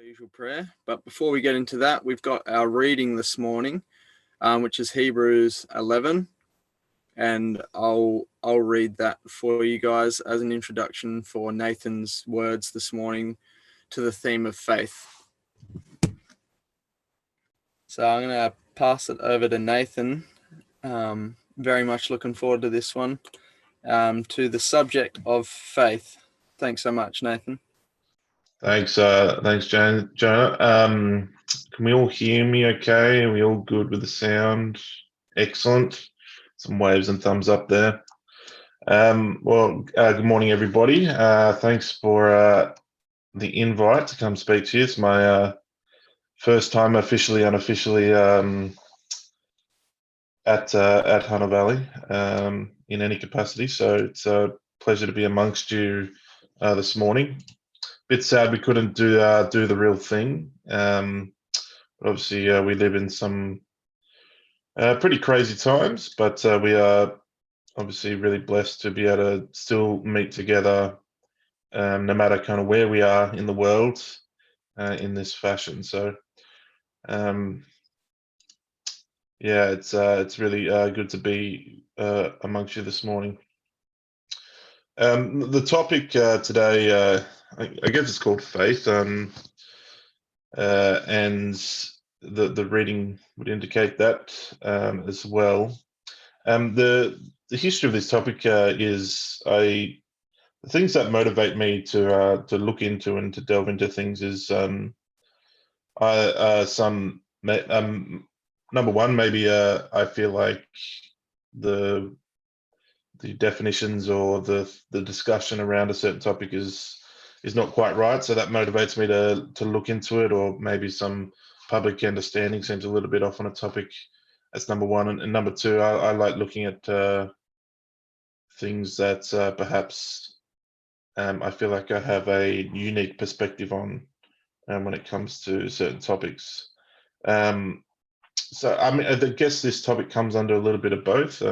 usual prayer. But before we get into that, we've got our reading this morning, which is Hebrews 11, and I'll read that for you guys as an introduction for Nathan's words this morning to the theme of faith. So I'm going to pass it over to Nathan. Very much looking forward to this one, to the subject of faith. Thanks so much, Nathan. Thanks, Jonah. Can we all hear me okay? Are we all good with the sound? Excellent. Some waves and thumbs up there. Good morning, everybody. Thanks for the invite to come speak to you. It's my first time unofficially at Hunter Valley in any capacity. So it's a pleasure to be amongst you this morning. Bit sad we couldn't do the real thing. But obviously, we live in some pretty crazy times, but we are obviously really blessed to be able to still meet together, no matter kind of where we are in the world in this fashion. So, it's really good to be amongst you this morning. The topic today, I guess it's called faith, and the reading would indicate that as well. The history of this topic is the things that motivate me to look into and to delve into things is number one, maybe I feel like the definitions or the discussion around a certain topic is not quite right, so that motivates me to look into it, or maybe some public understanding seems a little bit off on a topic. That's number one, and number two, I like looking at things that perhaps I feel like I have a unique perspective on when it comes to certain topics. So I guess this topic comes under a little bit of both.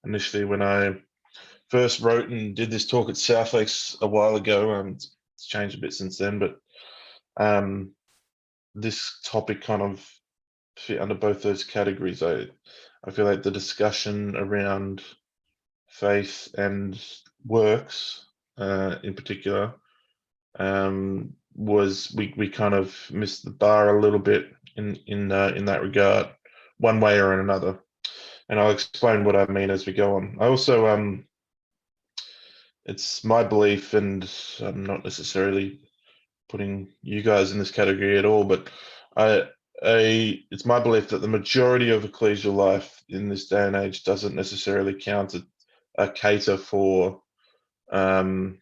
Initially, when I first wrote and did this talk at South Lakes a while ago, it's changed a bit since then, but this topic kind of fit under both those categories. I feel like the discussion around faith and works, in particular, was we kind of missed the bar a little bit in that regard, one way or another. And I'll explain what I mean as we go on. I also it's my belief, and I'm not necessarily putting you guys in this category at all, but it's my belief that the majority of ecclesial life in this day and age doesn't necessarily cater for the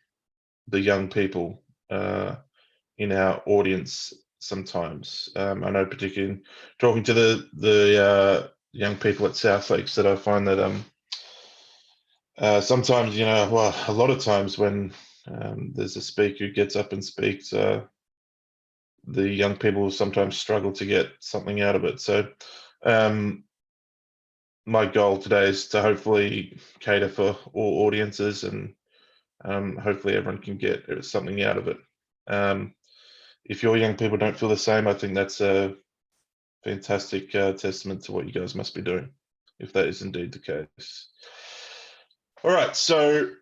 young people in our audience sometimes. I know, particularly talking to the young people at South Lakes, that I find that sometimes, a lot of times when there's a speaker who gets up and speaks, the young people sometimes struggle to get something out of it. So my goal today is to hopefully cater for all audiences, and hopefully everyone can get something out of it. If your young people don't feel the same, I think that's a fantastic testament to what you guys must be doing, if that is indeed the case. All right, so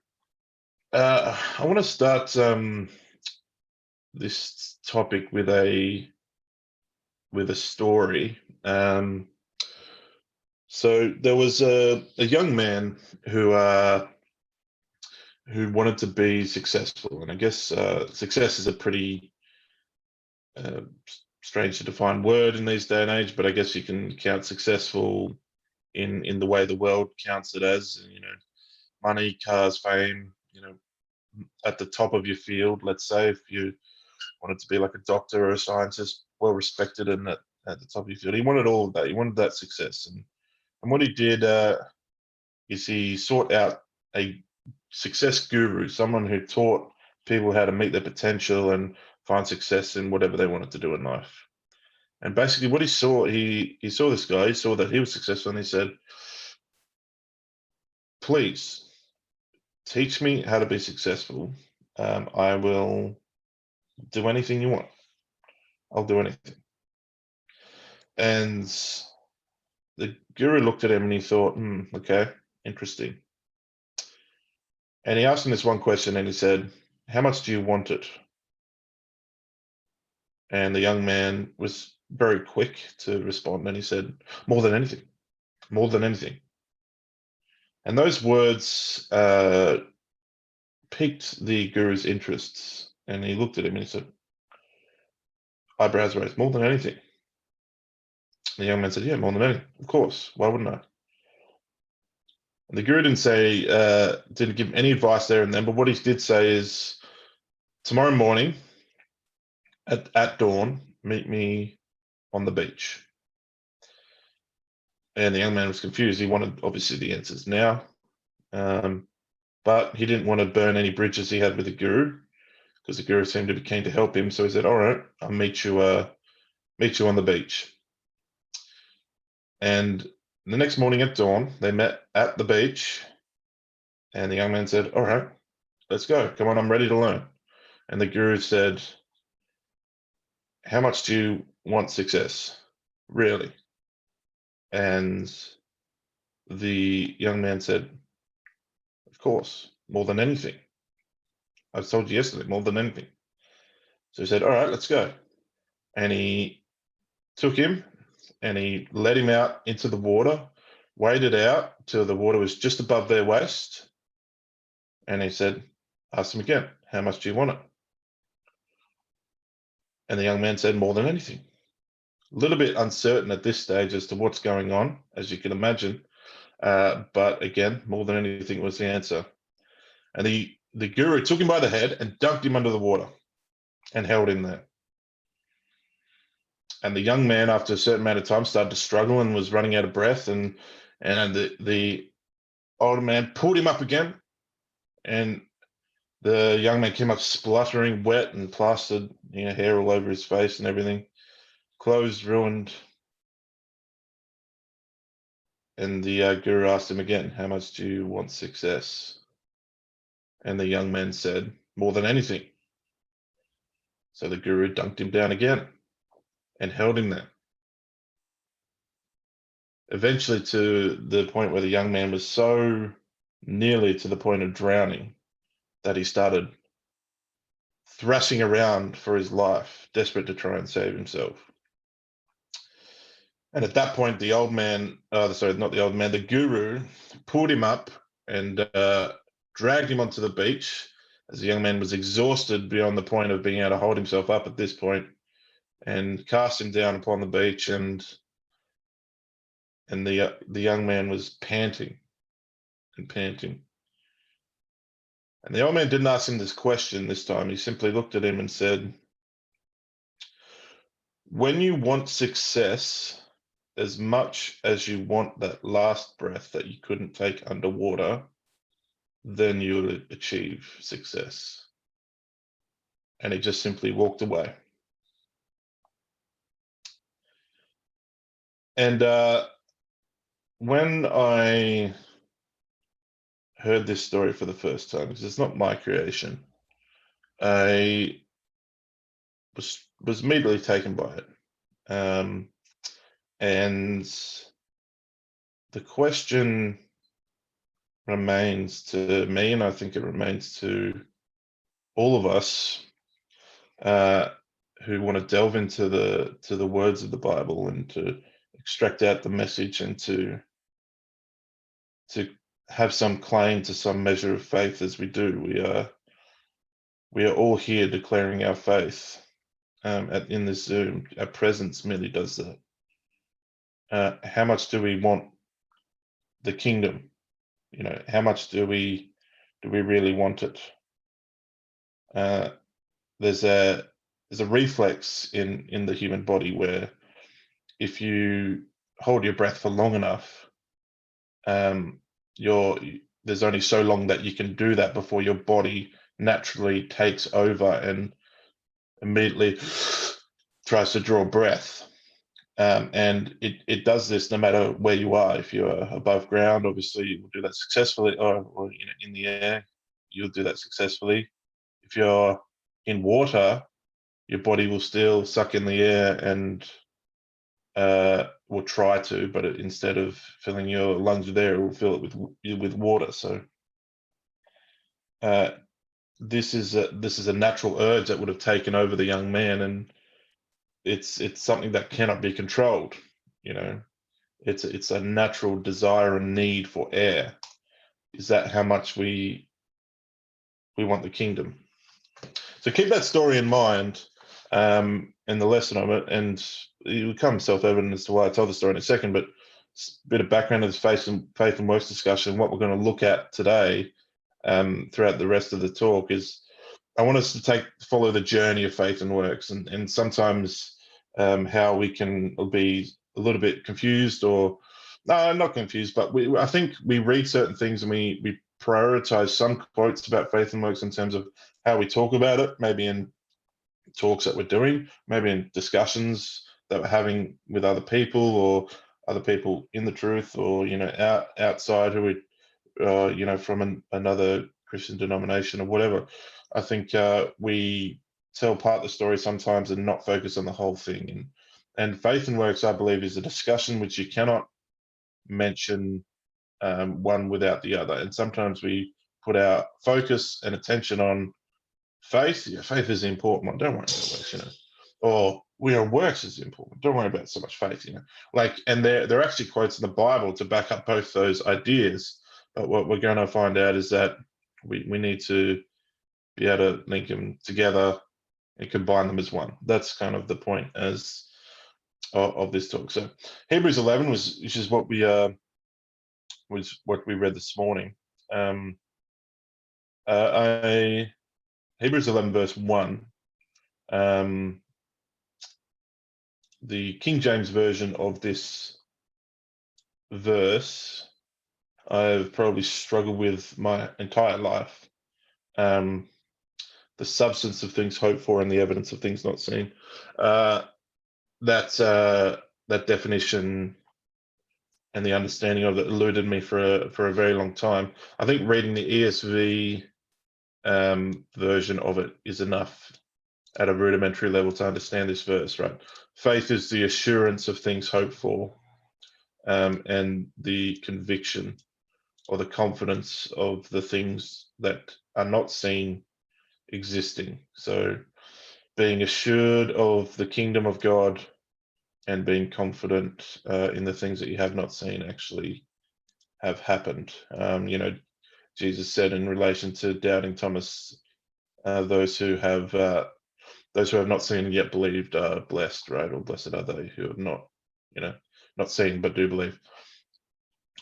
I want to start this topic with a story. So there was a young man who wanted to be successful, and I guess success is a pretty strange to define word in these day and age, but I guess you can count successful in the way the world counts it as, money, cars, fame, at the top of your field. Let's say if you wanted to be like a doctor or a scientist, well respected and at the top of your field. He wanted all of that. He wanted that success. And what he did is he sought out a success guru, someone who taught people how to meet their potential and find success in whatever they wanted to do in life. And basically what he saw this guy, he saw that he was successful, and he said, please teach me how to be successful. I will do anything you want. I'll do anything. And the guru looked at him and he thought, okay, interesting. And he asked him this one question and he said, how much do you want it? And the young man was very quick to respond and he said, more than anything, more than anything. And those words piqued the guru's interests. And he looked at him and he said, eyebrows raised, more than anything. The young man said, yeah, more than anything, of course, why wouldn't I? And the guru didn't say, didn't give any advice there and then, but what he did say is, tomorrow morning at dawn, meet me on the beach. And the young man was confused. He wanted, obviously, the answers now, but he didn't want to burn any bridges he had with the guru, because the guru seemed to be keen to help him. So he said, all right, I'll meet you on the beach. And the next morning at dawn, they met at the beach, and the young man said, all right, let's go. Come on, I'm ready to learn. And the guru said, how much do you want success? Really? And the young man said, of course, more than anything. I told you yesterday, more than anything. So he said, all right, let's go. And he took him and he led him out into the water, waded out till the water was just above their waist. And he said, ask him again, how much do you want it? And the young man said, more than anything. A little bit uncertain at this stage as to what's going on, as you can imagine. But again, more than anything was the answer. And the guru took him by the head and dunked him under the water and held him there. And the young man, after a certain amount of time, started to struggle and was running out of breath. And the older man pulled him up again. And the young man came up spluttering, wet and plastered, hair all over his face and everything, clothes ruined. And the guru asked him again, how much do you want success? And the young man said, more than anything. So the guru dunked him down again and held him there. Eventually to the point where the young man was so nearly to the point of drowning that he started thrashing around for his life, desperate to try and save himself. And at that point, the old man, sorry, not the old man, the guru pulled him up and dragged him onto the beach, as the young man was exhausted beyond the point of being able to hold himself up at this point, and cast him down upon the beach. And the young man was panting and panting. And the old man didn't ask him this question this time. He simply looked at him and said, when you want success as much as you want that last breath that you couldn't take underwater, then you'll achieve success. And he just simply walked away. And when I heard this story for the first time, because it's not my creation, I was immediately taken by it. And the question remains to me, and I think it remains to all of us who want to delve into the words of the Bible and to extract out the message and to have some claim to some measure of faith as we do. We are all here declaring our faith in this Zoom. Our presence merely does that. How much do we want the kingdom? How much do we really want it? There's a reflex in the human body where if you hold your breath for long enough, there's only so long that you can do that before your body naturally takes over and immediately tries to draw breath. And it does this no matter where you are. If you're above ground, obviously you will do that successfully, or in the air, you'll do that successfully. If you're in water, your body will still suck in the air and will try to, but instead of filling your lungs with air, it will fill it with water. So this is a natural urge that would have taken over the young man, and it's something that cannot be controlled. You know, it's a natural desire and need for air. Is that how much we want the kingdom? So keep that story in mind, and the lesson of it, and it will become self-evident as to why I tell the story in a second. But a bit of background of this faith and works discussion. What we're going to look at today, throughout the rest of the talk, is I want us to follow the journey of faith and works, and sometimes how we can be a little bit confused, or no, not confused, but I think we read certain things and we prioritize some quotes about faith and works in terms of how we talk about it, maybe in talks that we're doing, maybe in discussions that we're having with other people, or other people in the truth, or outside who we from another Christian denomination or whatever. I think we tell part of the story sometimes and not focus on the whole thing. And faith and works, I believe, is a discussion which you cannot mention one without the other. And sometimes we put our focus and attention on faith. Yeah, faith is the important one. Don't worry about works, Or works is important. Don't worry about so much faith, and there are actually quotes in the Bible to back up both those ideas. But what we're going to find out is that we need to be able to link them together and combine them as one. That's kind of the point of this talk. So Hebrews 11 which is what we read this morning. Hebrews 11 verse 1. The King James version of this verse I've probably struggled with my entire life. The substance of things hoped for and the evidence of things not seen. That definition and the understanding of it eluded me for a very long time. I think reading the ESV version of it is enough at a rudimentary level to understand this verse, right? Faith is the assurance of things hoped for, and the conviction or the confidence of the things that are not seen existing. So being assured of the kingdom of God and being confident in the things that you have not seen actually have happened. Jesus said in relation to doubting Thomas, those who have not seen and yet believed are blessed, right? Or blessed are they who have not seen but do believe.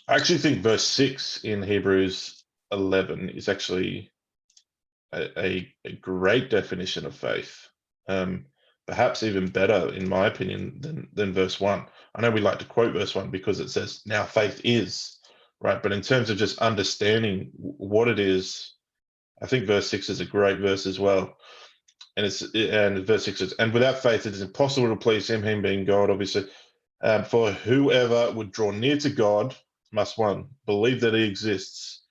I actually think verse 6 in Hebrews 11 is actually a great definition of faith. Perhaps even better, in my opinion, than verse 1. I know we like to quote verse 1 because it says, now faith is, right? But in terms of just understanding what it is, I think verse 6 is a great verse as well. And verse 6 is, and without faith it is impossible to please him being God, obviously. For whoever would draw near to God must, 1, believe that he exists,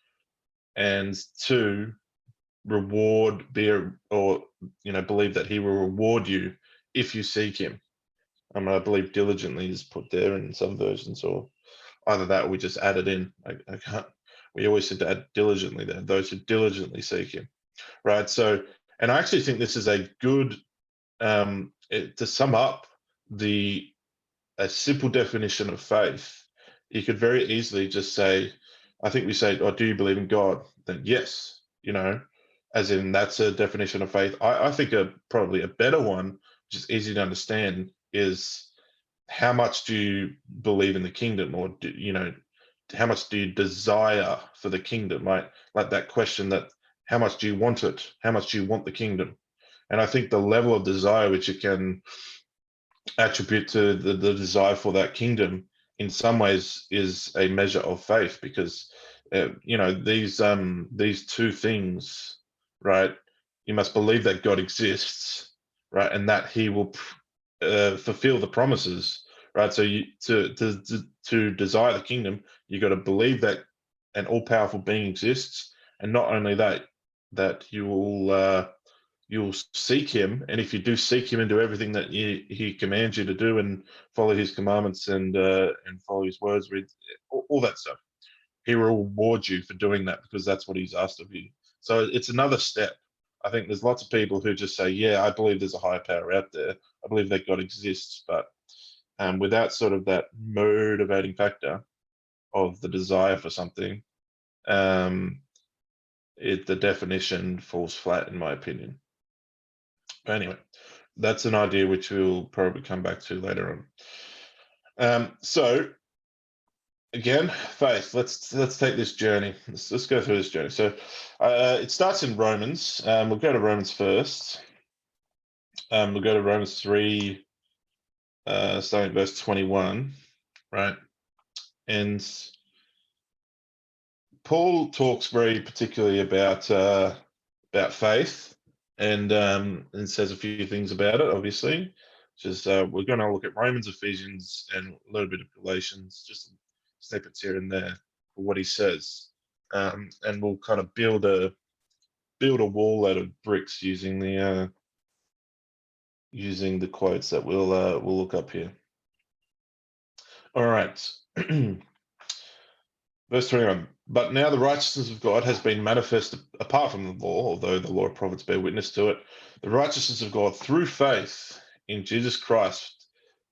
and 2, believe that he will reward you if you seek him. I believe diligently is put there in some versions, or either that or we just add it in. I can't. We always said to add diligently there, those who diligently seek him, right? So, and I actually think this is a good to sum up a simple definition of faith. You could very easily just say, I think we say, oh, do you believe in God? Then yes, as in that's a definition of faith. I think probably a better one, which is easy to understand, is how much do you believe in the kingdom, or how much do you desire for the kingdom, right? Like that question, that how much do you want it? How much do you want the kingdom? And I think the level of desire which you can attribute to the desire for that kingdom in some ways is a measure of faith, because these two things, right? You must believe that God exists, right, and that he will fulfill the promises, right? So to desire the kingdom, you got to believe that an all-powerful being exists, and not only that you will you'll seek him, and if you do seek him and do everything that he commands you to do, and follow his commandments and follow his words, with all that stuff, he will reward you for doing that, because that's what he's asked of you. So it's another step. I think there's lots of people who just say, yeah, I believe there's a higher power out there, I believe that God exists, but without sort of that motivating factor of the desire for something, the definition falls flat, in my opinion. But anyway, that's an idea which we'll probably come back to later on. So again, faith. Let's take this journey. Let's go through this journey. So it starts in Romans. We'll go to Romans first. We'll go to Romans 3, starting verse 21, right? And Paul talks very particularly about faith, and says a few things about it, obviously. Just we're going to look at Romans, Ephesians, and a little bit of Galatians, just snippets here and there for what he says, and we'll kind of build a wall out of bricks using the quotes that we'll look up here. All right. Verse 21, but now the righteousness of God has been manifested apart from the law, although the law of prophets bear witness to it, the righteousness of God through faith in Jesus Christ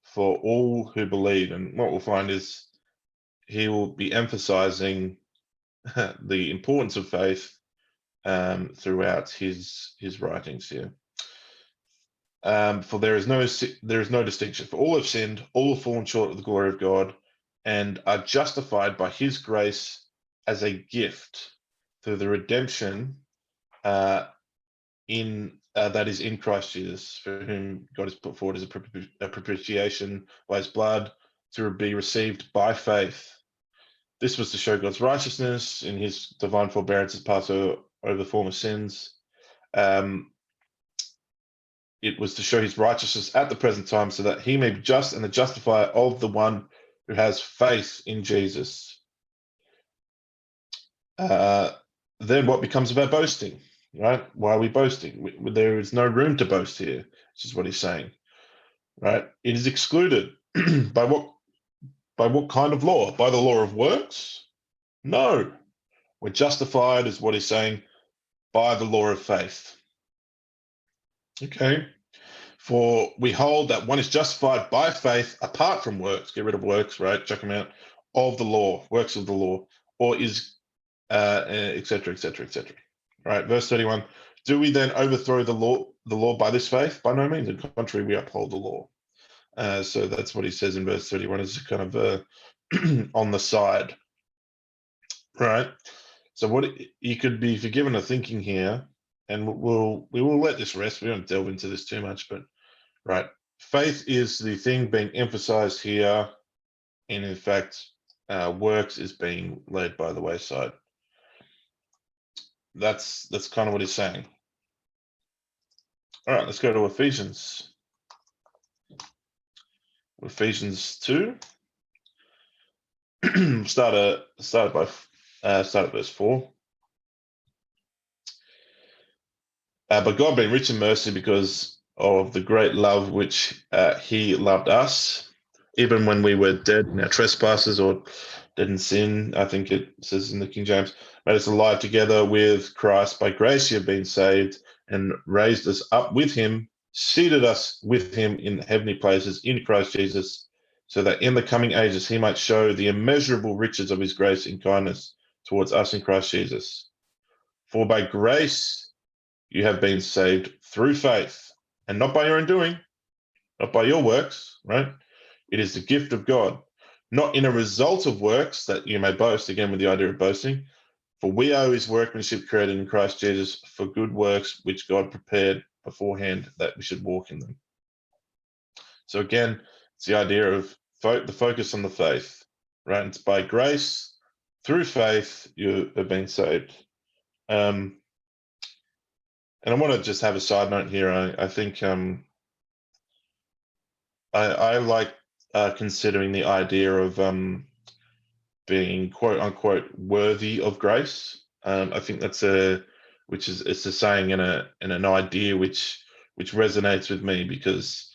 for all who believe. And what we'll find is he will be emphasizing the importance of faith throughout his writings here. For there is no distinction, for all have sinned, all have fallen short of the glory of God, and are justified by his grace as a gift through the redemption that is in Christ Jesus, for whom God has put forward as a propitiation by his blood to be received by faith. This was to show God's righteousness in his divine forbearance as pass over the former sins. It was to show his righteousness at the present time, so that he may be just and the justifier of the one who has faith in Jesus. Then what becomes of our boasting, right? Why are we boasting? There is no room to boast here, which is what he's saying, right? It is excluded. By what kind of law? By the law of works? No. We're justified, is what he's saying, by the law of faith. Okay. For we hold that one is justified by faith apart from works. Get rid of works, right? Check them out. Of the law, works of the law, or is, etc., etc., etc. Right. Verse 31. Do we then overthrow the law by this faith? By no means. On the contrary, we uphold the law. So that's what he says in verse 31. Is kind of on the side, right? So what you could be forgiven of thinking here, and we will let this rest. We won't delve into this too much, but right, faith is the thing being emphasized here, and in fact, works is being laid by the wayside. That's kind of what he's saying. All right, let's go to Ephesians. Ephesians 2. start at verse 4. But God, being rich in mercy, because of the great love which he loved us, even when we were dead in our trespasses, or dead in sin, I think it says in the King James, made us alive together with Christ. By grace you have been saved, and raised us up with him, seated us with him in heavenly places in Christ Jesus, so that in the coming ages he might show the immeasurable riches of his grace and kindness towards us in Christ Jesus. For by grace you have been saved through faith, and not by your own doing, not by your works, right? It is the gift of God, not in a result of works that you may boast, again with the idea of boasting. For we are his workmanship, created in Christ Jesus for good works, which God prepared beforehand that we should walk in them. So again, it's the idea of the focus on the faith, right? It's by grace, through faith, you have been saved. And I want to just have a side note here. I think I like considering the idea of being quote unquote worthy of grace. I think that's a which is it's a saying and an idea which resonates with me, because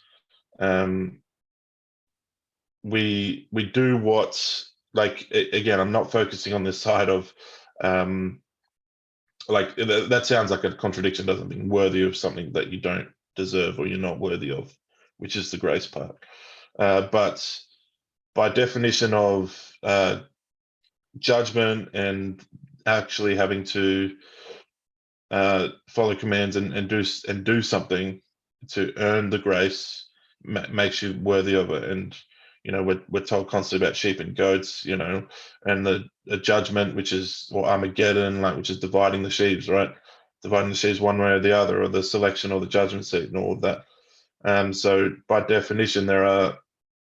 we do what's like, again, I'm not focusing on this side of like that sounds like a contradiction, doesn't mean worthy of something that you don't deserve or you're not worthy of, which is the grace part. But by definition of judgment and actually having to follow commands and do something to earn the grace makes you worthy of it. And we're told constantly about sheep and goats, and the judgment, which is, or Armageddon, like, which is dividing the sheaves, right? Dividing the sheaves one way or the other, or the selection or the judgment seat and all of that. So by definition, there are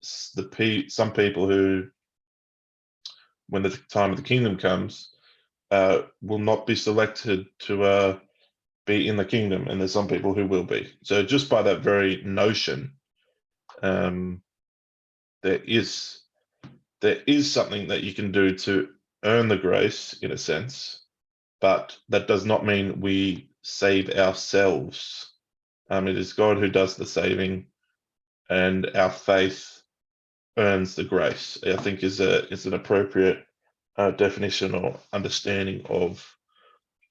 some people who, when the time of the kingdom comes, will not be selected to be in the kingdom, and there's some people who will be. So just by that very notion, there is something that you can do to earn the grace, in a sense, but that does not mean we save ourselves. It is God who does the saving, and our faith earns the grace, I think, is an appropriate definition or understanding of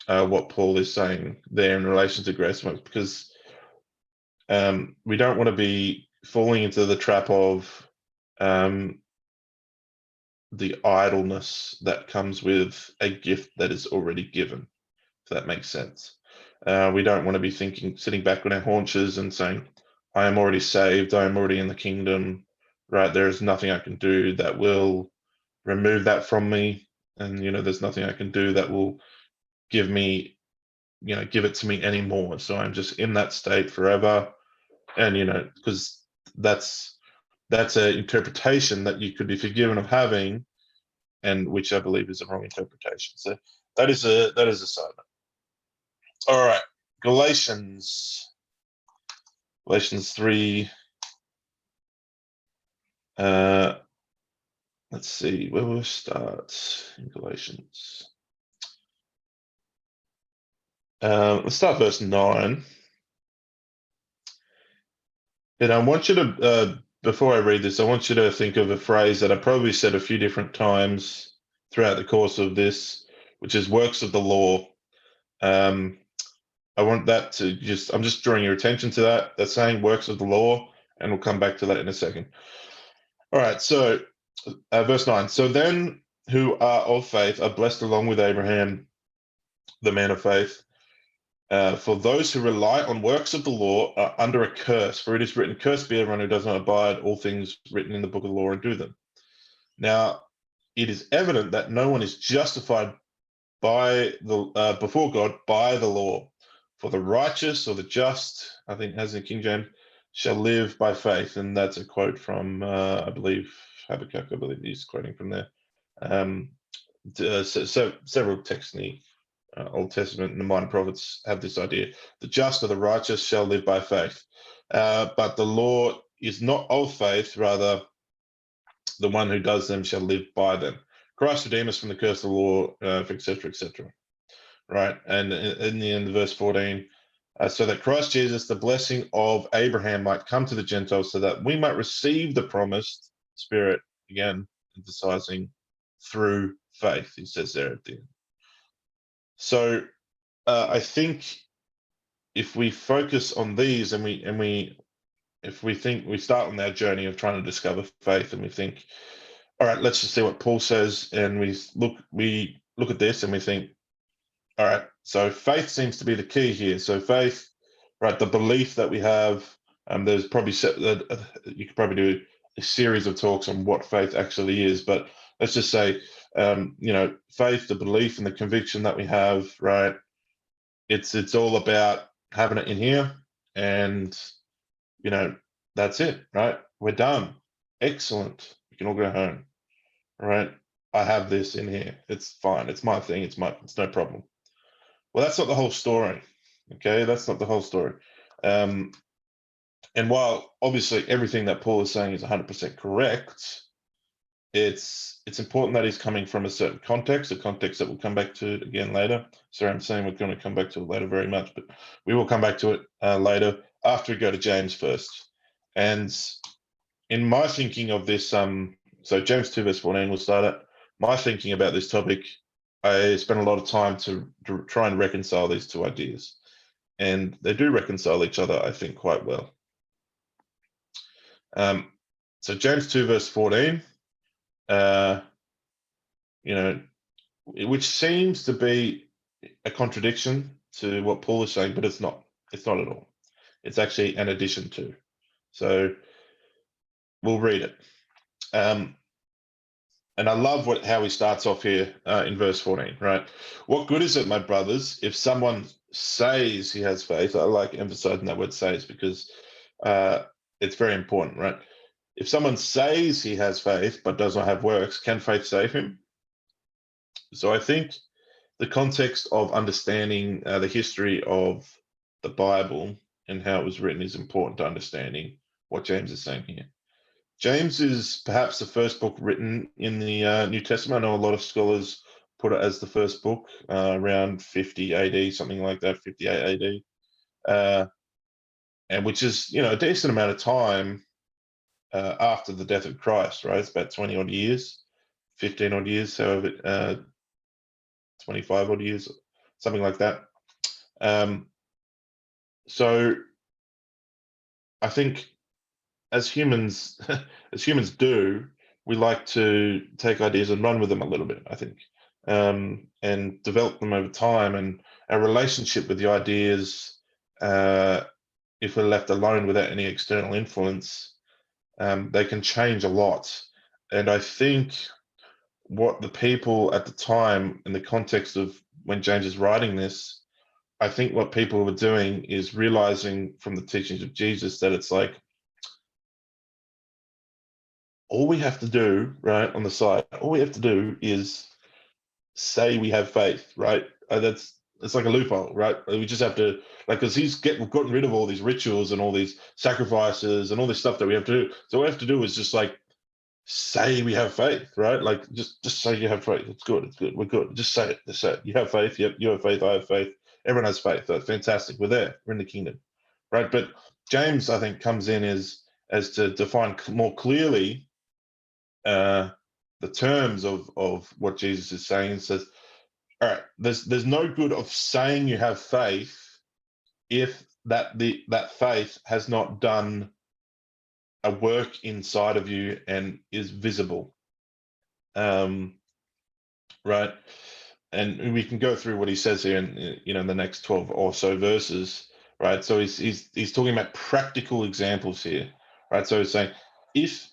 what Paul is saying there in relation to grace, because we don't want to be falling into the trap of the idleness that comes with a gift that is already given, if that makes sense. We don't want to be sitting back on our haunches and saying, I am already saved, I am already in the kingdom, right? There is nothing I can do that will remove that from me. And, there's nothing I can do that will give it to me anymore. So I'm just in that state forever. And, because that's an interpretation that you could be forgiven of having, and which I believe is a wrong interpretation. So that is a side note. All right, Galatians 3. Let's see, where we'll start in Galatians. Let's start verse 9. And I want you to, before I read this, I want you to think of a phrase that I probably said a few different times throughout the course of this, which is works of the law. I want that to I'm just drawing your attention to that. That's saying works of the law, and we'll come back to that in a second. All right, so verse 9. So then who are of faith are blessed along with Abraham, the man of faith. For those who rely on works of the law are under a curse, for it is written, cursed be everyone who does not abide all things written in the book of the law and do them. Now, it is evident that no one is justified before God by the law. For the righteous or the just, I think as in King James, shall live by faith. And that's a quote from, I believe, Habakkuk, I believe he's quoting from there. Several texts in the Old Testament and the minor prophets have this idea. The just or the righteous shall live by faith. But the law is not of faith, rather the one who does them shall live by them. Christ redeemed us from the curse of the law, etc., etc. Right? And in the end of verse 14, so that Christ Jesus, the blessing of Abraham, might come to the Gentiles, so that we might receive the promised Spirit, again, emphasizing through faith, he says there at the end. So I think if we focus on these and if we think we start on our journey of trying to discover faith, and we think, all right, let's just see what Paul says, and we look at this and we think, all right, so faith seems to be the key here. So faith, right, the belief that we have, there's probably you could probably do a series of talks on what faith actually is, but let's just say, faith, the belief and the conviction that we have, right? It's all about having it in here, and that's it, right? We're done. Excellent. We can all go home, right? I have this in here. It's fine. It's my thing. It's no problem. Well, that's not the whole story. Okay, that's not the whole story. And while obviously everything that Paul is saying is 100% correct, it's important that he's coming from a certain context, a context that we'll come back to again later. Sorry, I'm saying we're going to come back to it later very much, but we will come back to it later after we go to James first. And in my thinking of this, so James 2 verse 14, we'll start at. My thinking about this topic, I spent a lot of time to try and reconcile these two ideas. And they do reconcile each other, I think, quite well. So James 2 verse 14, which seems to be a contradiction to what Paul is saying, but it's not. It's not at all. It's actually an addition to. So we'll read it. And I love how he starts off here in verse 14, right? What good is it, my brothers, if someone says he has faith? I like emphasizing that word says because it's very important, right? If someone says he has faith but does not have works, can faith save him? So I think the context of understanding the history of the Bible and how it was written is important to understanding what James is saying here. James is perhaps the first book written in the New Testament. I know a lot of scholars put it as the first book around 50 AD, something like that, 58 AD, and which is, a decent amount of time after the death of Christ, right? It's about 20 odd years, 15 odd years, however, 25 odd years, something like that. So I think as humans, do, we like to take ideas and run with them a little bit, I think, and develop them over time. And our relationship with the ideas, if we're left alone without any external influence, they can change a lot. And I think what the people at the time, in the context of when James is writing this, I think what people were doing is realizing from the teachings of Jesus that it's like, all we have to do, right, on the side, all we have to do is say we have faith, right? It's like a loophole, right? We just have to, like, because we've gotten rid of all these rituals and all these sacrifices and all this stuff that we have to do. So all we have to do is just like say we have faith, right? Like just say you have faith. It's good. It's good. We're good. Just say it. Just say it. You have faith. Yep. You have faith. I have faith. Everyone has faith. That's fantastic. We're there. We're in the kingdom, right? But James, I think, comes in as to define more clearly the terms of what Jesus is saying, and says, all right, there's no good of saying you have faith if that faith has not done a work inside of you and is visible, right? And we can go through what he says here in the next 12 or so verses, right? So he's talking about practical examples here, right? So he's saying, if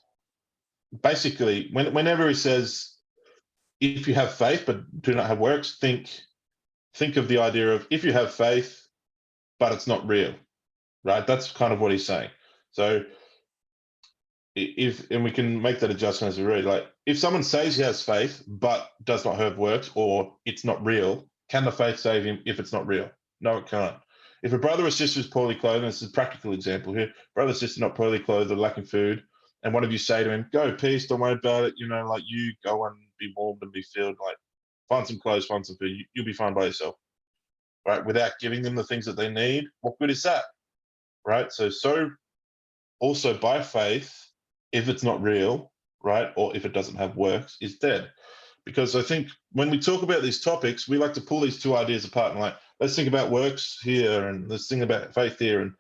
basically whenever he says, if you have faith but do not have works, think of the idea of, if you have faith but it's not real, right? That's kind of what he's saying. So and we can make that adjustment as we read, like, if someone says he has faith but does not have works, or it's not real, can the faith save him if it's not real? No, it can't. If a brother or sister is poorly clothed, and this is a practical example here, brother or sister not poorly clothed or lacking food, and one of you say to him, go, peace, don't worry about it, like, you go and be warmed and be filled, like, find some clothes, find some food, you'll be fine by yourself, right? Without giving them the things that they need, what good is that, right? So also by faith, if it's not real, right, or if it doesn't have works, is dead. Because I think when we talk about these topics, we like to pull these two ideas apart and, like, let's think about works here and let's think about faith here and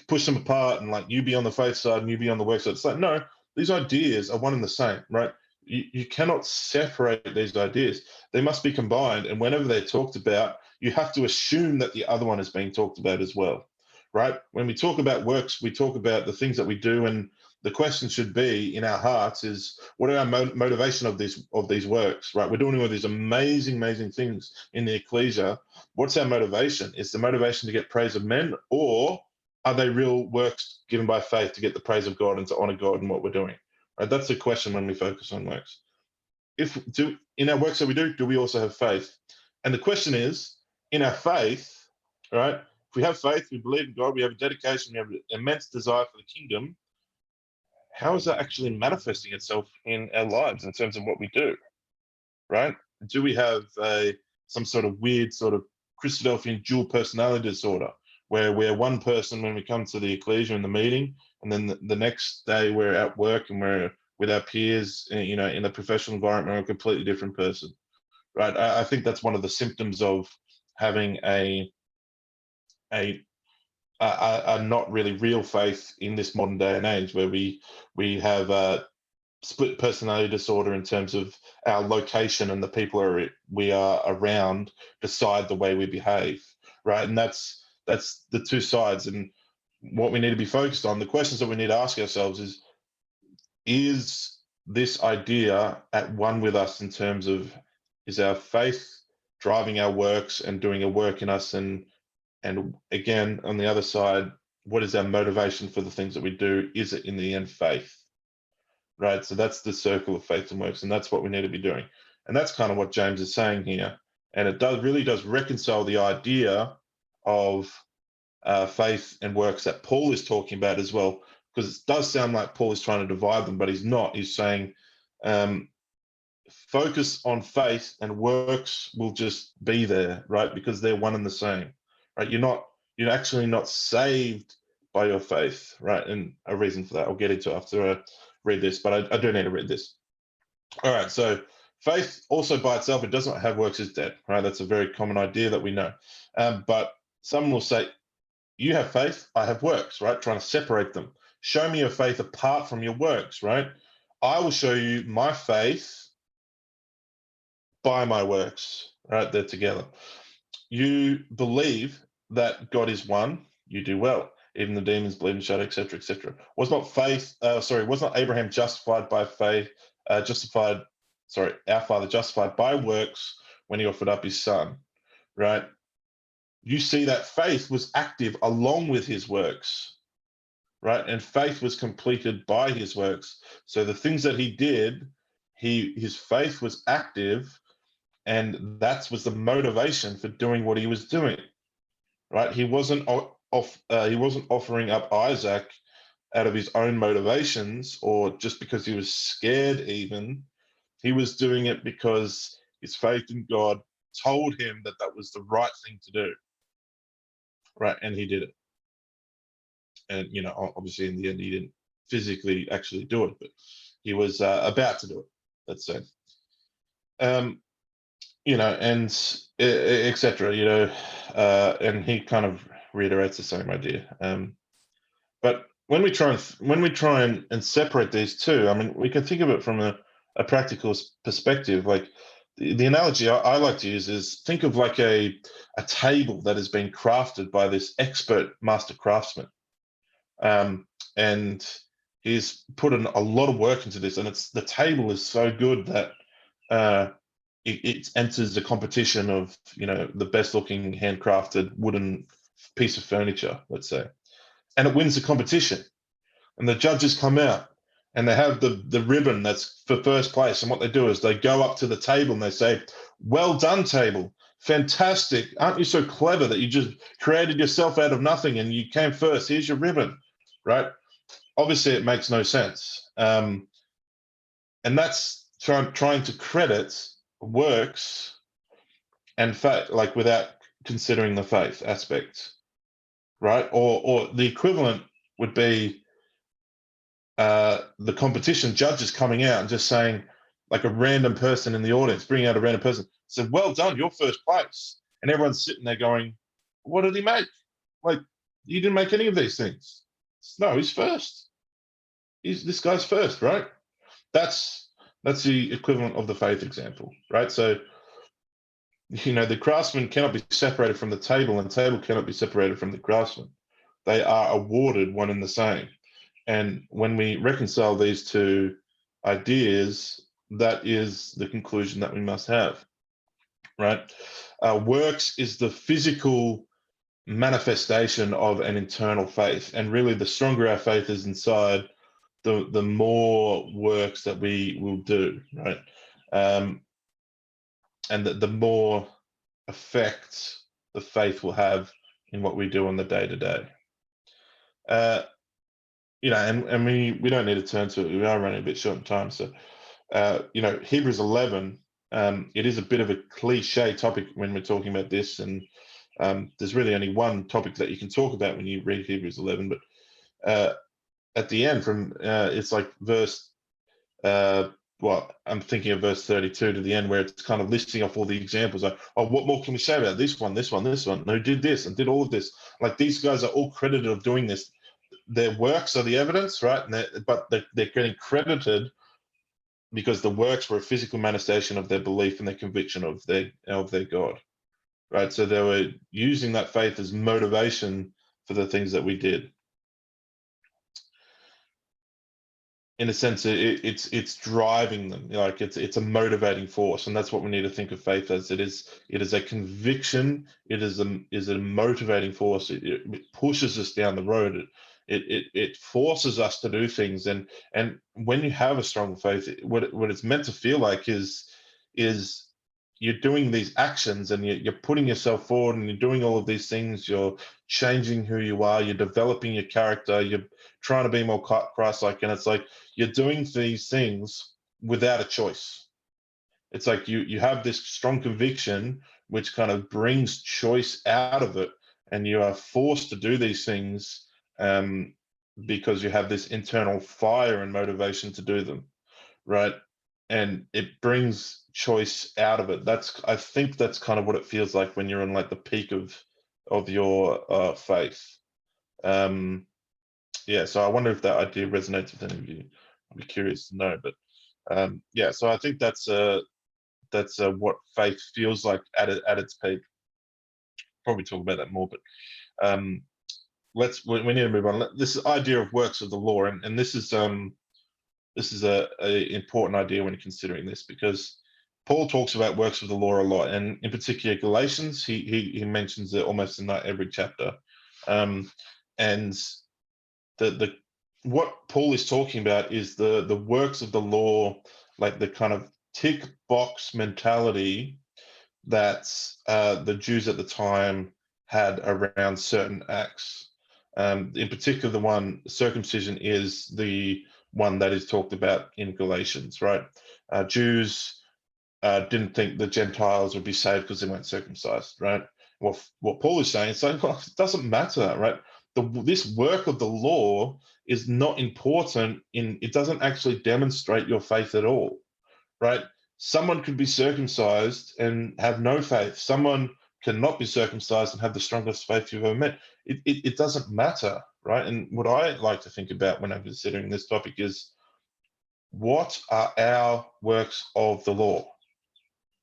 push them apart, and, like, you be on the faith side and you be on the work side. It's like, no, these ideas are one and the same, right? You cannot separate these ideas. They must be combined. And whenever they're talked about, you have to assume that the other one is being talked about as well, right? When we talk about works, we talk about the things that we do, and the question should be in our hearts is, what are our motivation of these works, right? We're doing all these amazing things in the ecclesia. What's our motivation? Is the motivation to get praise of men, or are they real works given by faith to get the praise of God and to honor God in what we're doing? Right? That's the question when we focus on works. In our works that we do we also have faith? And the question is, in our faith, right? If we have faith, we believe in God, we have a dedication, we have an immense desire for the kingdom, how is that actually manifesting itself in our lives in terms of what we do, right? Do we have some sort of weird sort of Christadelphian dual personality disorder, where we're one person when we come to the ecclesia in the meeting, and then the next day we're at work and we're with our peers, you know, in a professional environment, we're a completely different person, right? I think that's one of the symptoms of having a not really real faith in this modern day and age, where we have a split personality disorder in terms of our location and the people we are around decide the way we behave, right? And that's the two sides. And what we need to be focused on, the questions that we need to ask ourselves is this idea at one with us in terms of, is our faith driving our works and doing a work in us? And again, on the other side, what is our motivation for the things that we do? Is it in the end faith? Right? So that's the circle of faith and works, and that's what we need to be doing. And that's kind of what James is saying here. And it really does reconcile the idea of faith and works that Paul is talking about as well, because it does sound like Paul is trying to divide them, but he's not. He's saying focus on faith and works will just be there, right? Because they're one and the same, right? You're actually not saved by your faith, right? And a reason for that I'll get into after I read this, but I do need to read this. All right, so faith also by itself, it does not have works, is dead, right? That's a very common idea that we know. But some will say, you have faith, I have works, right? Trying to separate them. Show me your faith apart from your works, right? I will show you my faith by my works, right? They're together. You believe that God is one, you do well. Even the demons believe in shadow, etc., etc. Was not Abraham justified by faith, our father justified by works when he offered up his son, right? You see that faith was active along with his works, right? And faith was completed by his works. So the things that he did, his faith was active, and that was the motivation for doing what he was doing, right? He wasn't offering up Isaac out of his own motivations or just because he was scared. Even he was doing it because his faith in God told him that that was the right thing to do, right? And he did it. And you know, obviously in the end he didn't physically actually do it, but he was about to do it, let's say. You know, and etc. You know, and he kind of reiterates the same idea. But when we try and separate these two, I mean, we can think of it from a practical perspective. Like the analogy I like to use is, think of like a table that has been crafted by this expert master craftsman, and he's put in a lot of work into this, and the table is so good that it enters the competition of, you know, the best looking handcrafted wooden piece of furniture, let's say, and it wins the competition. And the judges come out and they have the ribbon that's for first place. And what they do is they go up to the table and they say, well done, table. Fantastic. Aren't you so clever that you just created yourself out of nothing and you came first? Here's your ribbon, right? Obviously, it makes no sense. And that's trying to credit works and faith, like without considering the faith aspect, right? Or the equivalent would be the competition judges coming out and just saying, like a random person in the audience, bringing out a random person, said, well done, you're first place. And everyone's sitting there going, what did he make? Like, he didn't make any of these things. No, he's first. This guy's first, right? That's the equivalent of the faith example, right? So, you know, the craftsman cannot be separated from the table, and the table cannot be separated from the craftsman. They are awarded one and the same. And when we reconcile these two ideas, that is the conclusion that we must have, right? Works is the physical manifestation of an internal faith. And really, the stronger our faith is inside, the more works that we will do, right? And the more effect the faith will have in what we do on the day to day. you know, and we don't need to turn to it. We are running a bit short on time, so you know, Hebrews 11. It is a bit of a cliche topic when we're talking about this, and there's really only one topic that you can talk about when you read Hebrews 11. But at the end, from it's like verse well, I'm thinking of verse 32 to the end, where it's kind of listing off all the examples. Like, oh, what more can we say about this one, this one, this one? Who did this and did all of this? Like, these guys are all credited of doing this. Their works are the evidence, right? But they're getting credited because the works were a physical manifestation of their belief and their conviction of their God, right? So they were using that faith as motivation for the things that we did. In a sense, it's driving them, like it's a motivating force, and that's what we need to think of faith as. It is a conviction. It is a motivating force. It pushes us down the road. It forces us to do things, and when you have a strong faith, what it's meant to feel like is you're doing these actions, and you're putting yourself forward, and you're doing all of these things. You're changing who you are. You're developing your character. You're trying to be more Christ-like, and it's like you're doing these things without a choice. It's like you have this strong conviction which kind of brings choice out of it, and you are forced to do these things because you have this internal fire and motivation to do them, right? And it brings choice out of it. I think that's kind of what it feels like when you're in like the peak of your faith. Yeah, so I wonder if that idea resonates with any of you. I'd be curious to know. But yeah, so I think that's what faith feels like at its peak. Probably talk about that more, but we need to move on. This idea of works of the law, and this is a important idea when considering this, because Paul talks about works of the law a lot, and in particular Galatians, he mentions it almost in every chapter, and the what Paul is talking about is the works of the law, like the kind of tick box mentality that the Jews at the time had around certain acts. In particular, the one circumcision is the one that is talked about in Galatians, right? Jews didn't think the Gentiles would be saved because they weren't circumcised, right? What Paul is saying is saying, well, it doesn't matter, right? This work of the law is not important. It doesn't actually demonstrate your faith at all, right? Someone could be circumcised and have no faith. Someone cannot be circumcised and have the strongest faith you've ever met. It doesn't matter, right? And what I like to think about when I'm considering this topic is, what are our works of the law?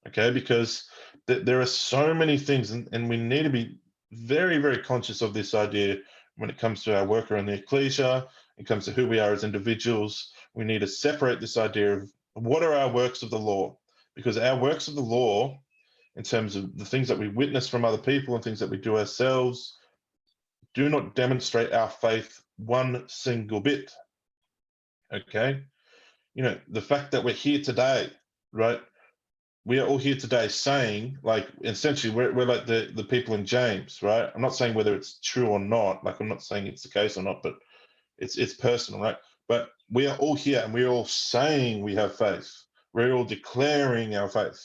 Okay, because there are so many things, and we need to be very, very conscious of this idea when it comes to our work around the ecclesia. It comes to who we are as individuals. We need to separate this idea of what are our works of the law, because our works of the law, in terms of the things that we witness from other people and things that we do ourselves, do not demonstrate our faith one single bit. Okay, the fact that we're here today, right? We are all here today saying, like, essentially, we're like the people in James, right? I'm not saying whether it's true or not. Like, I'm not saying it's the case or not, but it's personal, right? But we are all here, and we're all saying we have faith. We're all declaring our faith,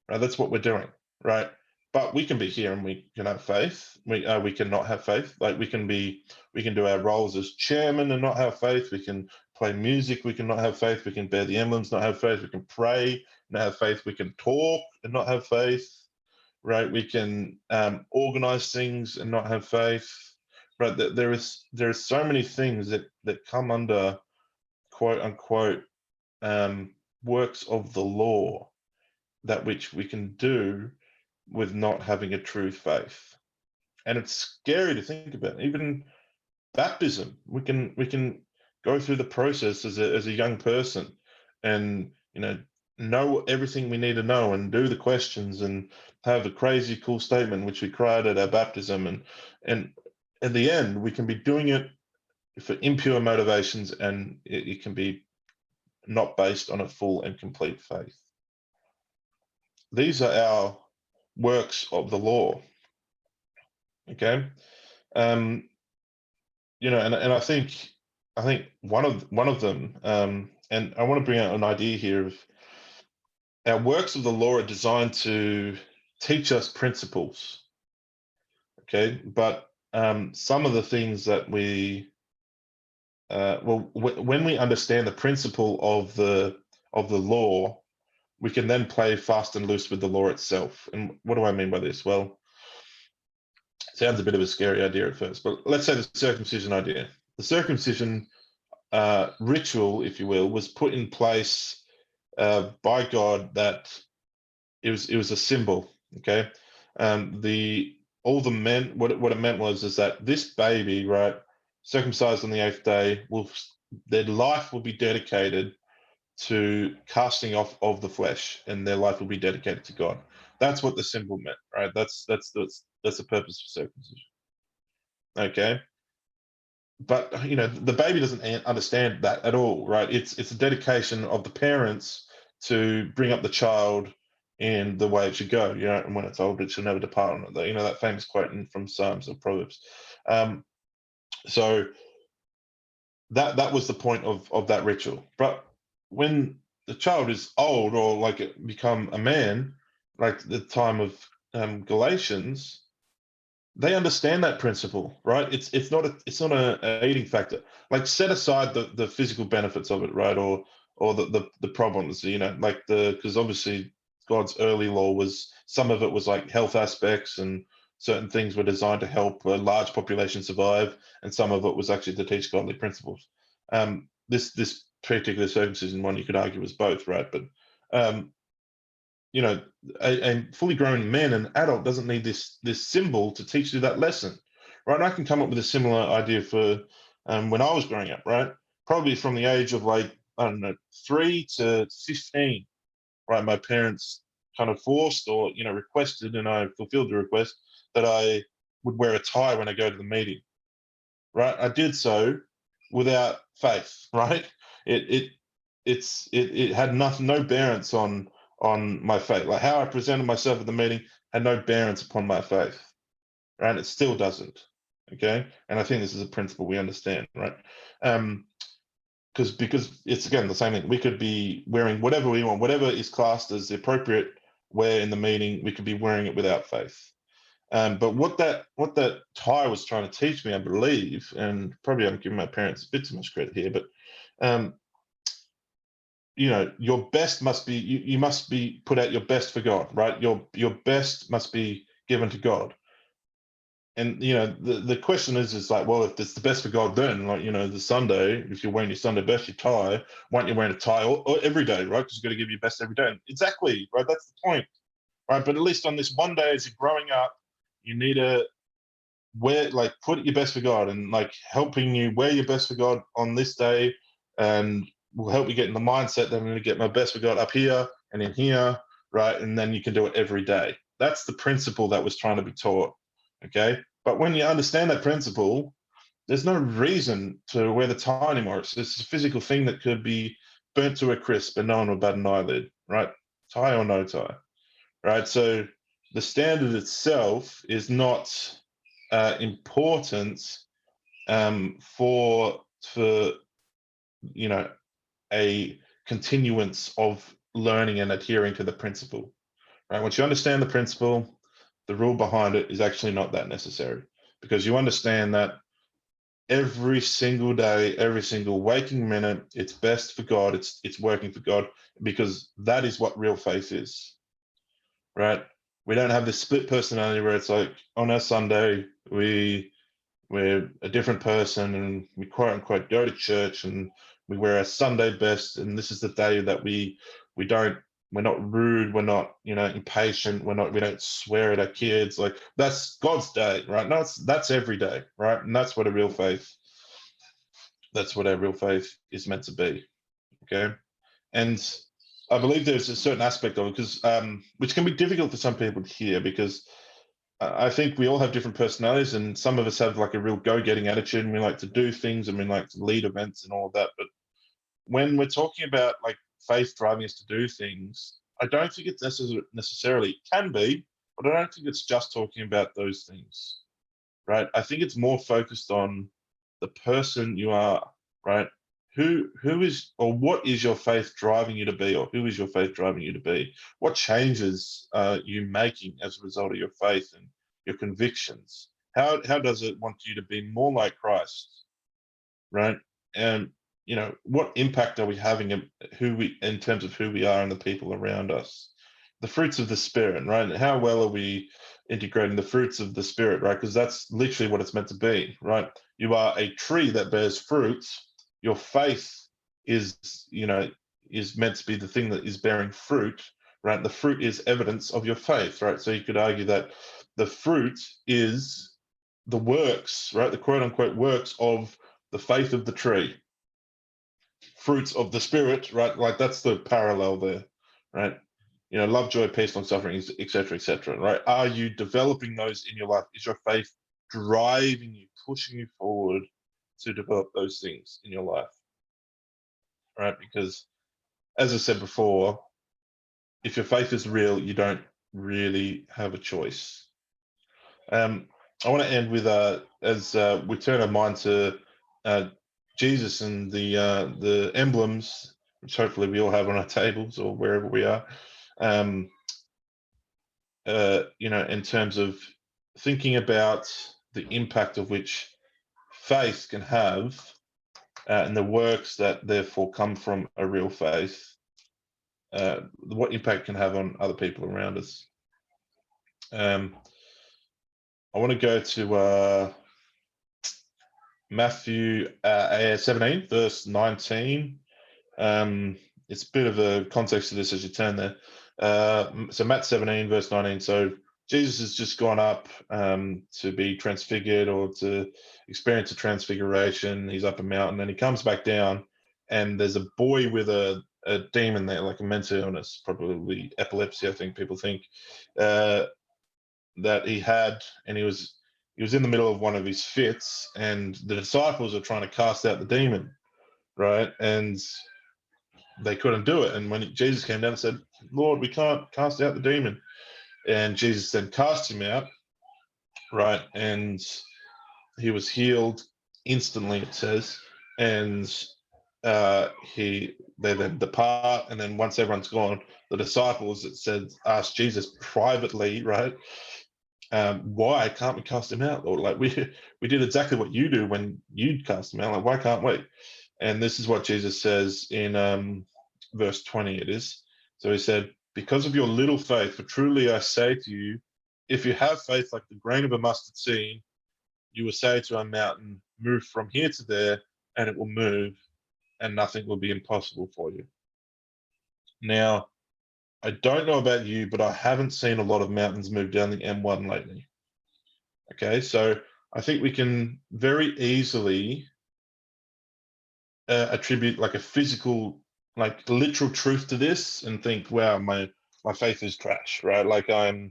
right? That's what we're doing, right? But we can be here and we can have faith. We can not have faith. Like, we can do our roles as chairman and not have faith. We can play music. We can not have faith. We can bear the emblems, not have faith. We can pray, not have faith. We can talk and not have faith, right? We can organize things and not have faith, right? There are so many things that come under quote unquote works of the law, that which we can do with not having a true faith. And it's scary to think about. Even baptism, we can go through the process as a young person, and know everything we need to know, and do the questions, and have a crazy cool statement which we cried at our baptism, and at the end we can be doing it for impure motivations, and it can be not based on a full and complete faith. These are our works of the law. Okay. And I think I think one of them, and I want to bring out an idea here of our works of the law are designed to teach us principles, okay? But some of the things that we, when we understand the principle of the law, we can then play fast and loose with the law itself. And what do I mean by this? Well, it sounds a bit of a scary idea at first, but let's say the circumcision idea. The circumcision ritual, if you will, was put in place by God, that it was a symbol. Okay, all the men, what it meant was is that this baby, right, circumcised on the 8th day, their life will be dedicated to casting off of the flesh, and their life will be dedicated to God. That's what the symbol meant, right? That's the purpose of circumcision. Okay, but the baby doesn't understand that at all, right? It's a dedication of the parents to bring up the child in the way it should go, and when it's old it should never depart on it, that famous quote from Psalms or Proverbs. So that was the point of that ritual. But when the child is old, or like it become a man, like the time of Galatians, they understand that principle, right? It's not a eating factor. Like, set aside the physical benefits of it, right, or the problems, like because obviously God's early law was, some of it was like health aspects, and certain things were designed to help a large population survive, and some of it was actually to teach godly principles. This particular circumcision one, you could argue, was both, right? But um, a fully grown man and adult doesn't need this symbol to teach you that lesson, right? I can come up with a similar idea for when I was growing up, right? Probably from the age of, like, I don't know, 3 to 15, right? My parents kind of forced, or requested, and I fulfilled the request, that I would wear a tie when I go to the meeting, right? I did so without faith, right? It had no bearance on my faith. Like, how I presented myself at the meeting had no bearance upon my faith, right? It still doesn't. Okay, and I think this is a principle we understand, right? Because it's, again, the same thing. We could be wearing whatever we want, whatever is classed as the appropriate wear in the meeting. We could be wearing it without faith. But what that tie was trying to teach me, I believe, and probably I'm giving my parents a bit too much credit here, but your best must be, you must be put out your best for God, right? Your best must be given to God. And the question is like, well, if it's the best for God, then, like, the Sunday, if you're wearing your Sunday best, your tie, why aren't you wearing a tie or every day, right? Because you've got to give your best every day. Exactly, right? That's the point, right? But at least on this one day, as you're growing up, you need to put your best for God, and like helping you wear your best for God on this day, and will help you get in the mindset that I'm going to get my best for God up here and in here, right? And then you can do it every day. That's the principle that was trying to be taught. Okay, but when you understand that principle, there's no reason to wear the tie anymore. It's a physical thing that could be burnt to a crisp and no one would bat an eyelid, right? Tie or no tie, right? So the standard itself is not important for a continuance of learning and adhering to the principle, right? Once you understand the principle, the rule behind it is actually not that necessary, because you understand that every single day, every single waking minute, it's best for God. It's working for God, because that is what real faith is, right? We don't have this split personality where it's like, on our Sunday we're a different person, and we quote unquote go to church, and we wear our Sunday best, and this is the day that we're not rude, we're not impatient, we don't swear at our kids. Like, that's God's day, right? No, that's every day, right? And that's what our real faith is meant to be. Okay, and I believe there's a certain aspect of it, because which can be difficult for some people to hear, because I think we all have different personalities, and some of us have like a real go-getting attitude, and we like to do things, and we like to lead events and all of that. But when we're talking about like faith driving us to do things, I don't think it's necessarily, it can be, but I don't think it's just talking about those things, right? I think it's more focused on the person you are right? Who is, or what is your faith driving you to be, or who is your faith driving you to be? What changes are you making as a result of your faith and your convictions? How does it want you to be more like Christ, right? And what impact are we having in terms of who we are and the people around us? The fruits of the Spirit, right? And how well are we integrating the fruits of the Spirit, right? Because that's literally what it's meant to be, right? You are a tree that bears fruits. Your faith is, is meant to be the thing that is bearing fruit, right? The fruit is evidence of your faith, right? So you could argue that the fruit is the works, right? The quote unquote works of the faith of the tree, fruits of the Spirit, right? Like that's the parallel there, right? Love, joy, peace, long suffering, etc., right? Are you developing those in your life? Is your faith driving you, pushing you forward to develop those things in your life, right? Because, as I said before, if your faith is real, you don't really have a choice. I want to end with as we turn our mind to Jesus and the emblems, which hopefully we all have on our tables or wherever we are. In terms of thinking about the impact of which faith can have, and the works that therefore come from a real faith, what impact can have on other people around us. I want to go to Matthew 17, verse 19. It's a bit of a context to this as you turn there. So Matt 17, verse 19. So Jesus has just gone up to be transfigured, or to experience a transfiguration. He's up a mountain, and he comes back down, and there's a boy with a demon there, like a mental illness, probably epilepsy, I think people think, that he had, and he was in the middle of one of his fits, and the disciples are trying to cast out the demon, right? And they couldn't do it. And when Jesus came down and said, Lord, we can't cast out the demon. And Jesus then cast him out, right? And he was healed instantly, it says. And they then depart. And then once everyone's gone, the disciples, it said, asked Jesus privately, right? Why can't we cast him out, Lord? Like we did exactly what you do when you cast him out. Like, why can't we? And this is what Jesus says in verse 20, it is. So he said, because of your little faith, for truly I say to you, if you have faith like the grain of a mustard seed, you will say to a mountain, move from here to there, and it will move, and nothing will be impossible for you. Now, I don't know about you, but I haven't seen a lot of mountains move down the M1 lately. Okay, so I think we can very easily attribute like a physical, like literal truth to this, and think, wow, my faith is trash, right? Like I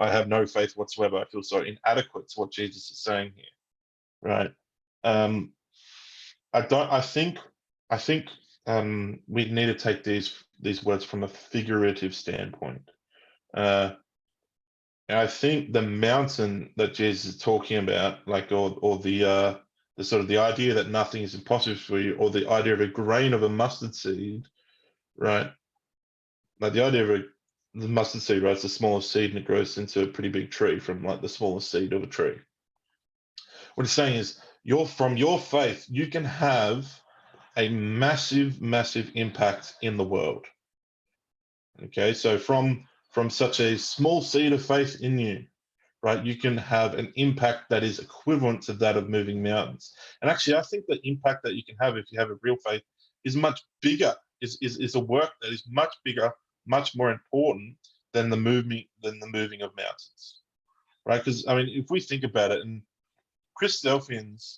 have no faith whatsoever. I feel so inadequate to what Jesus is saying here, right? I think we need to take these words from a figurative standpoint. And I think the mountain that Jesus is talking about, like, or the sort of the idea that nothing is impossible for you, or the idea of a grain of a mustard seed, right? Like the idea of the mustard seed, right? It's the smallest seed, and it grows into a pretty big tree from like the smallest seed of a tree. What he's saying is, from your faith, you can have a massive, massive impact in the world. Okay, so from such a small seed of faith in you, right, you can have an impact that is equivalent to that of moving mountains. And actually, I think the impact that you can have if you have a real faith is much bigger, is a work that is much bigger, much more important than the moving of mountains, right? Because I mean, if we think about it, and Christadelphians,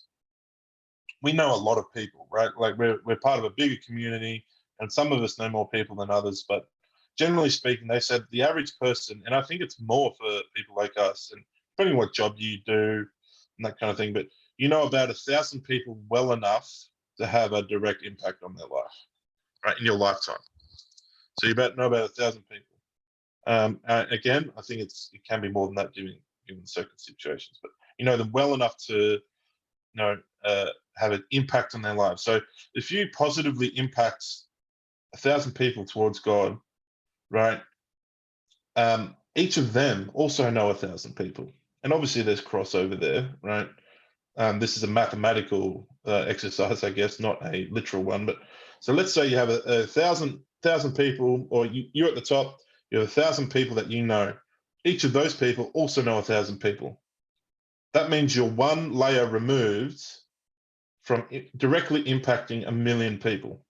we know a lot of people, right? Like we're part of a bigger community, and some of us know more people than others, but generally speaking, they said the average person, and I think it's more for people like us, and depending what job you do and that kind of thing, but you know about 1,000 people well enough to have a direct impact on their life, right, in your lifetime. So you know about 1,000 people. Again, I think it can be more than that given certain situations, but you know them well enough to have an impact on their lives. So if you positively impact 1,000 people towards God, right? Each of them also know 1,000 people, and obviously there's crossover there, right? This is a mathematical exercise, I guess, not a literal one. But so let's say you have a thousand people, or you're at the top. You have 1,000 people that you know. Each of those people also know 1,000 people. That means you're one layer removed from directly impacting 1,000,000 people.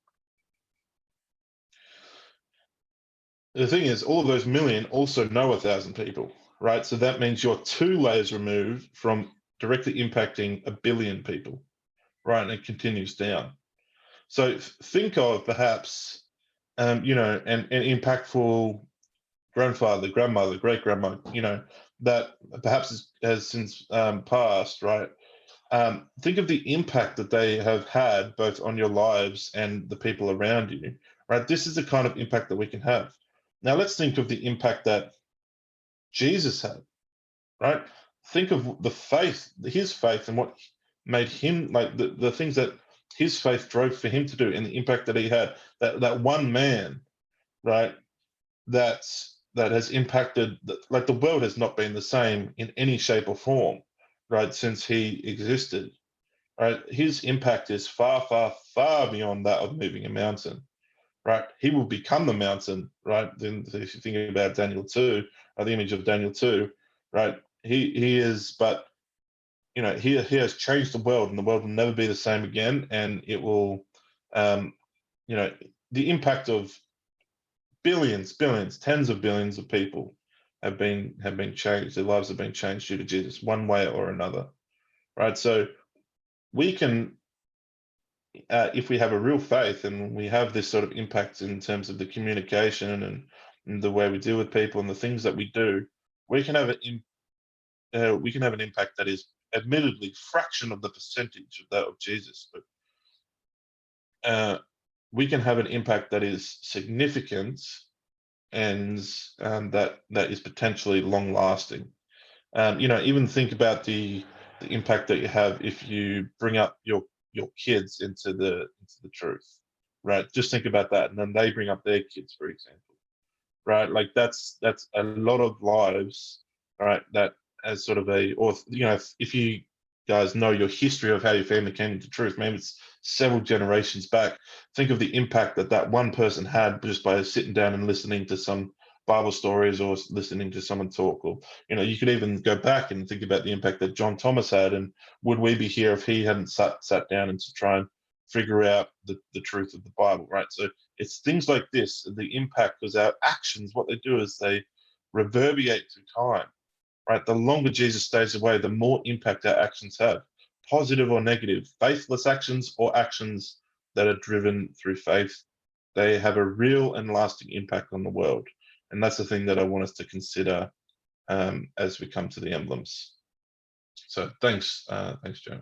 The thing is, all of those million also know 1,000 people, right? So that means you're 2 layers removed from directly impacting 1,000,000,000 people, right? And it continues down. So think of perhaps, you know, an impactful grandfather, grandmother, great grandma, you know, that perhaps has since passed, right? Think of the impact that they have had both on your lives and the people around you, right? This is the kind of impact that we can have. Now let's think of the impact that Jesus had, right? Think of the faith, his faith, and what made him, like the things that his faith drove for him to do, and the impact that he had. That one man, right? That has impacted. Like the world has not been the same in any shape or form, right? Since he existed, right? His impact is far, far, far beyond that of moving a mountain, right? He will become the mountain, right? Then if you think about Daniel 2, or the image of Daniel 2, right? He is, but you know, he has changed the world, and the world will never be the same again. And it will, you know, the impact of billions, tens of billions of people have been changed. Their lives have been changed due to Jesus, one way or another, right? So we can, if we have a real faith and we have this sort of impact in terms of the communication and the way we deal with people and the things that we do, we can have an impact that is admittedly fraction of the percentage of that of Jesus, but we can have an impact that is significant and that is potentially long lasting. You know, even think about the impact that you have if you bring up your kids into the truth, right? Just think about that, and then they bring up their kids, for example, right? Like that's a lot of lives, right? That as sort of a, or you know, if you guys know your history of how your family came into truth, maybe it's several generations back. Think of the impact that that one person had just by sitting down and listening to some Bible stories or listening to someone talk. Or you know, you could even go back and think about the impact that John Thomas had, and would we be here if he hadn't sat down and to try and figure out the truth of the Bible, right? So it's things like this, the impact, because our actions, what they do is they reverberate through time, right? The longer Jesus stays away, the more impact our actions have, positive or negative, faithless actions or actions that are driven through faith. They have a real and lasting impact on the world. And that's the thing that I want us to consider as we come to the emblems. So thanks, Jonah.